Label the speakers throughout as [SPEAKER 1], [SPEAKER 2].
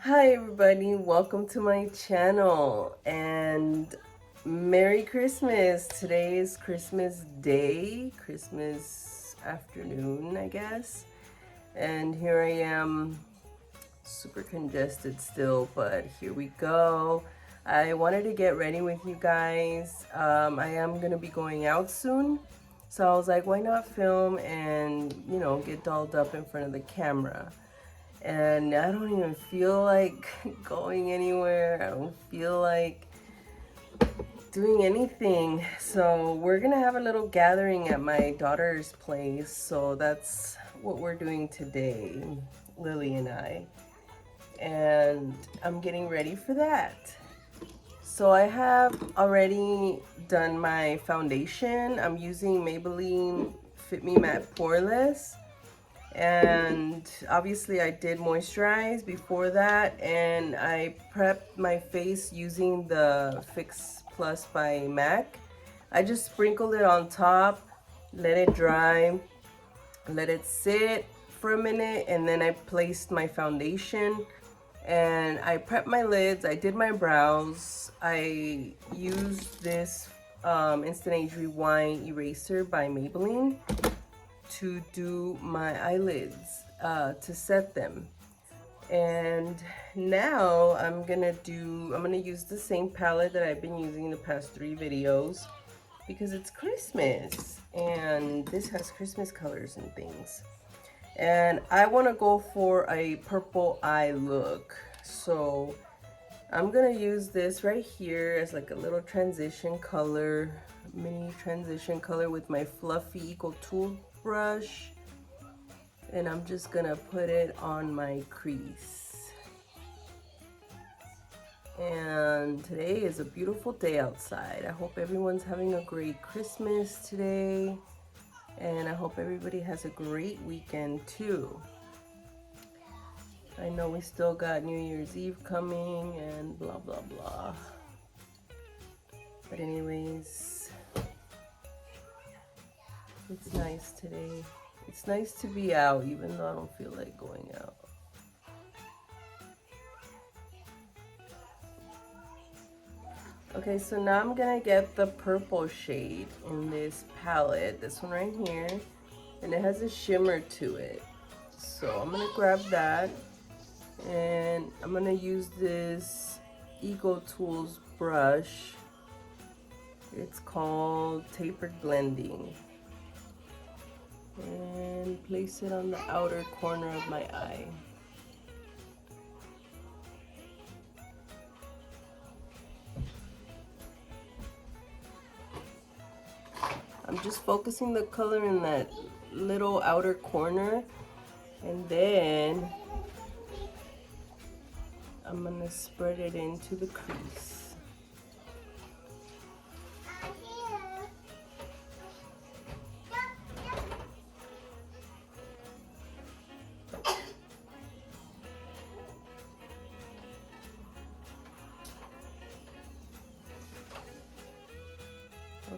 [SPEAKER 1] Hi everybody, welcome to my channel and Merry Christmas. Today is Christmas Day, Christmas afternoon, I guess. And here I am, super congested still, but here we go. I wanted to get ready with you guys. I am gonna be going out soon. So I was like, why not film and, get dolled up in front of the camera. And I don't even feel like going anywhere. I don't feel like doing anything. So we're gonna have a little gathering at my daughter's place. So that's what we're doing today, Lily and I. And I'm getting ready for that. So I have already done my foundation. I'm using Maybelline Fit Me Matte Poreless. And obviously I did moisturize before that, and I prepped my face using the Fix Plus by MAC. I just sprinkled it on top, let it dry, let it sit for a minute, and then I placed my foundation and I prepped my lids. I did my brows. I used this Instant Age Rewind eraser by Maybelline to do my eyelids, to set them. And now I'm gonna use the same palette that I've been using the past 3 videos because it's Christmas and this has Christmas colors and things. And I want to go for a purple eye look. So I'm gonna use this right here as like a little transition color, mini transition color with my fluffy Eco Tool brush, and I'm just gonna put it on my crease. And today is a beautiful day outside. I hope everyone's having a great Christmas today, and I hope everybody has a great weekend too. I know we still got New Year's Eve coming and blah blah blah, but anyways, it's nice today. It's nice to be out even though I don't feel like going out. Okay, so now I'm gonna get the purple shade in this palette, this one right here, and it has a shimmer to it. So I'm gonna grab that, and I'm gonna use this Eco Tools brush. It's called Tapered Blending. And place it on the outer corner of my eye. I'm just focusing the color in that little outer corner, and then I'm gonna spread it into the crease.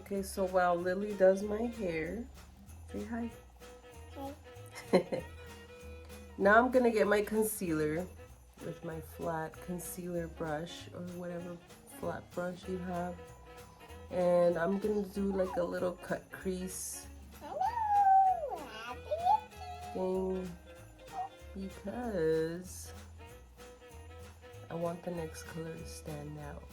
[SPEAKER 1] Okay, so while Lily does my hair, say hi. Hi. Now I'm gonna get my concealer with my flat concealer brush or whatever flat brush you have, and I'm gonna do like a little cut crease thing because I want the next color to stand out.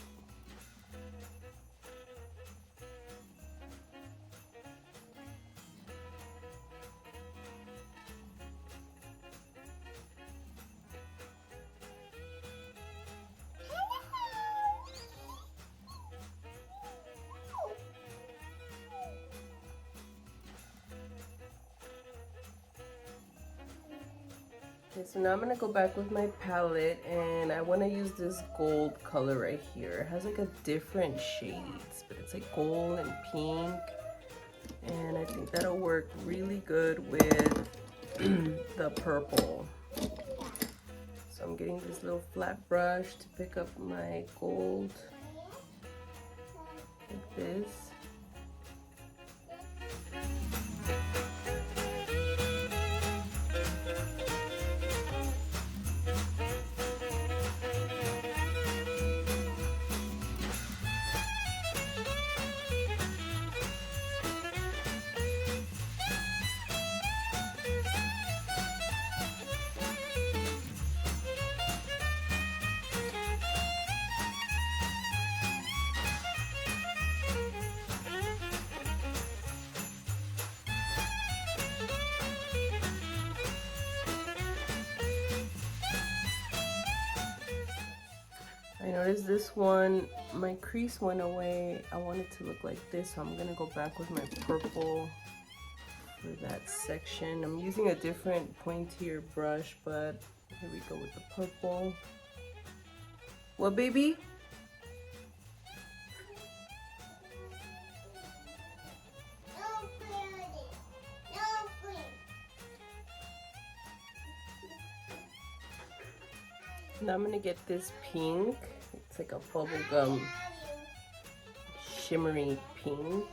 [SPEAKER 1] Okay, so now I'm gonna go back with my palette, and I want to use this gold color right here. It has like a different shades, but it's like gold and pink, and I think that'll work really good with the purple. So I'm getting this little flat brush to pick up my gold like this. noticed this one, my crease went away. I want it to look like this, so I'm gonna go back with my purple for that section. I'm using a different pointier brush, but here we go with the purple. What, baby? Now I'm gonna get this pink. It's like a bubblegum shimmery pink.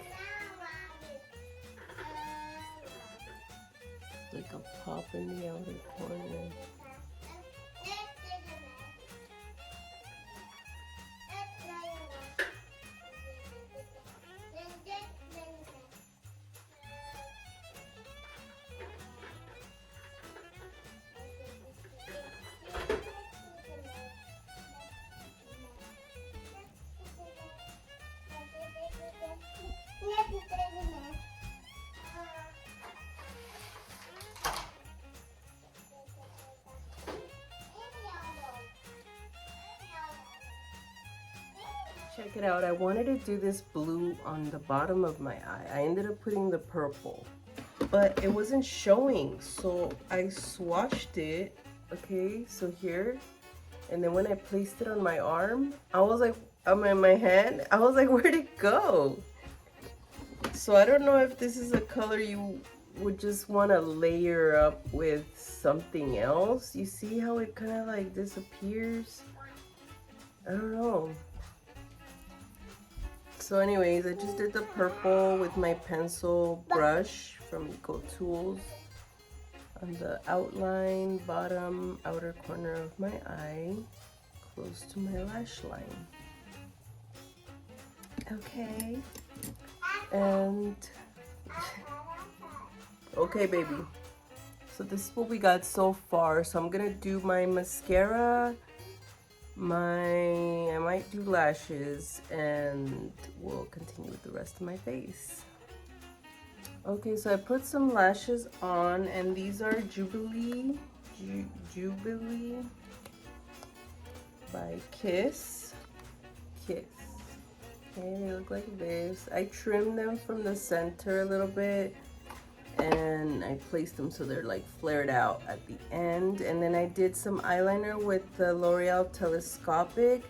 [SPEAKER 1] Like a pop in the outer corner. Check it out. I wanted to do this blue on the bottom of my eye. I ended up putting the purple, but it wasn't showing, so I swatched it. Okay, so here, and then when I placed it on my arm, I was like, in my hand, I was like, where'd it go? So I don't know if this is a color you would just want to layer up with something else. You see how it kind of like disappears? I don't know. So anyways, I just did the purple with my pencil brush from Eco Tools on the outline, bottom, outer corner of my eye, close to my lash line. Okay, and okay, baby. So this is what we got so far. So I'm gonna do my mascara, I might do lashes, and we'll continue with the rest of my face. Okay, so I put some lashes on, and these are Jubilee by Kiss. Okay, they look like this. I trimmed them from the center a little bit, and I placed them so they're like flared out at the end. And then I did some eyeliner with the L'Oreal Telescopic.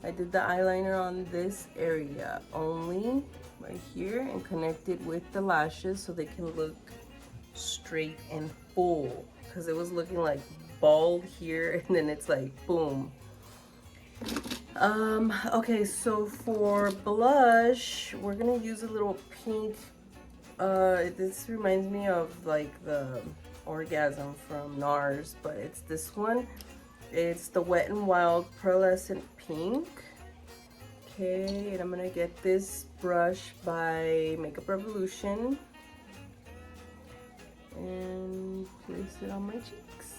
[SPEAKER 1] I did the eyeliner on this area only, right here, and connected with the lashes so they can look straight and full, because it was looking like bald here, and then it's like boom. Okay, so for blush, we're gonna use a little pink. This reminds me of like the Orgasm from NARS, but it's this one. It's the Wet n Wild Pearlescent Pink. Okay, and I'm gonna get this brush by Makeup Revolution and place it on my cheeks.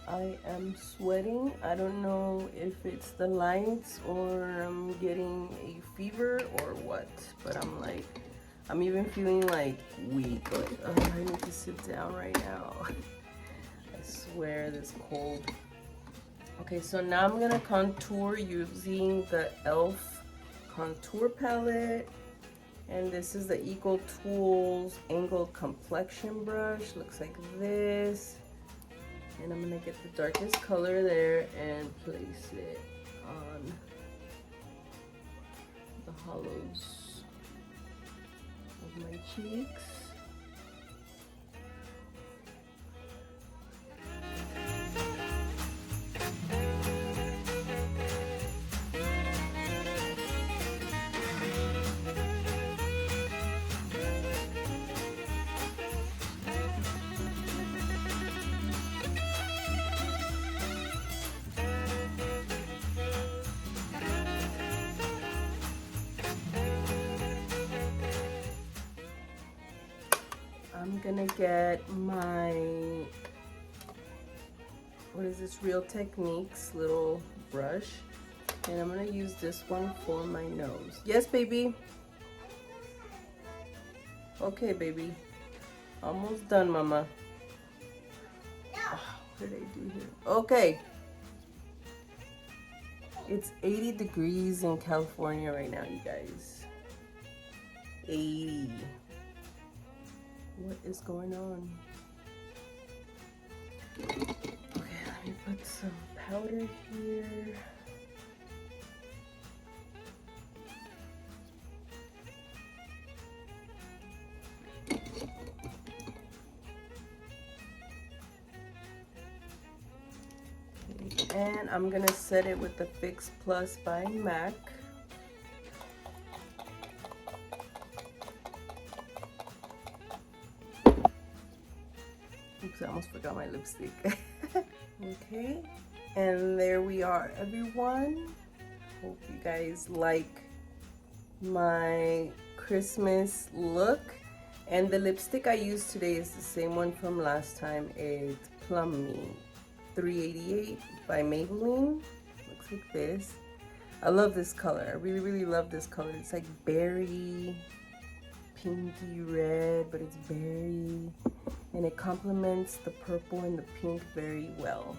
[SPEAKER 1] I am sweating. I don't know if it's the lights or I'm getting a fever or what, but I'm even feeling like weak. Like, oh, I need to sit down right now. I swear this cold. Okay, so now I'm gonna contour using the e.l.f. contour palette. And this is the Eco Tools Angled Complexion Brush. Looks like this. And I'm gonna get the darkest color there and place it on the hollows of my cheeks. I'm gonna get my, what is this, Real Techniques little brush, And I'm gonna use this one for my nose. Yes, baby. Okay, baby. Almost done, mama. Oh, what did I do here? Okay. It's 80 degrees in California right now, you guys. 80. What is going on? Okay, let me put some powder here. And I'm gonna set it with the Fix Plus by MAC. Oops, I almost forgot my lipstick. Okay, and there we are, everyone. Hope you guys like my Christmas look. And the lipstick I used today is the same one from last time. It's Plum Me 388 by Maybelline. Looks like this. I love this color. I really love this color. It's like berry, pinky red, but it's berry. And it complements the purple and the pink very well.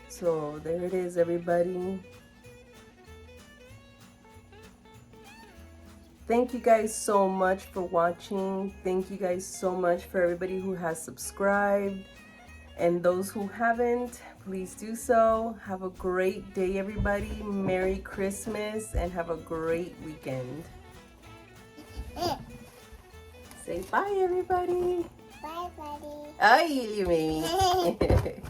[SPEAKER 1] So there it is, everybody. Thank you guys so much for watching. Thank you guys so much for everybody who has subscribed. And those who haven't, please do so. Have a great day, everybody. Merry Christmas and have a great weekend. Say bye, everybody.
[SPEAKER 2] Bye, buddy.
[SPEAKER 1] Ay, you made me.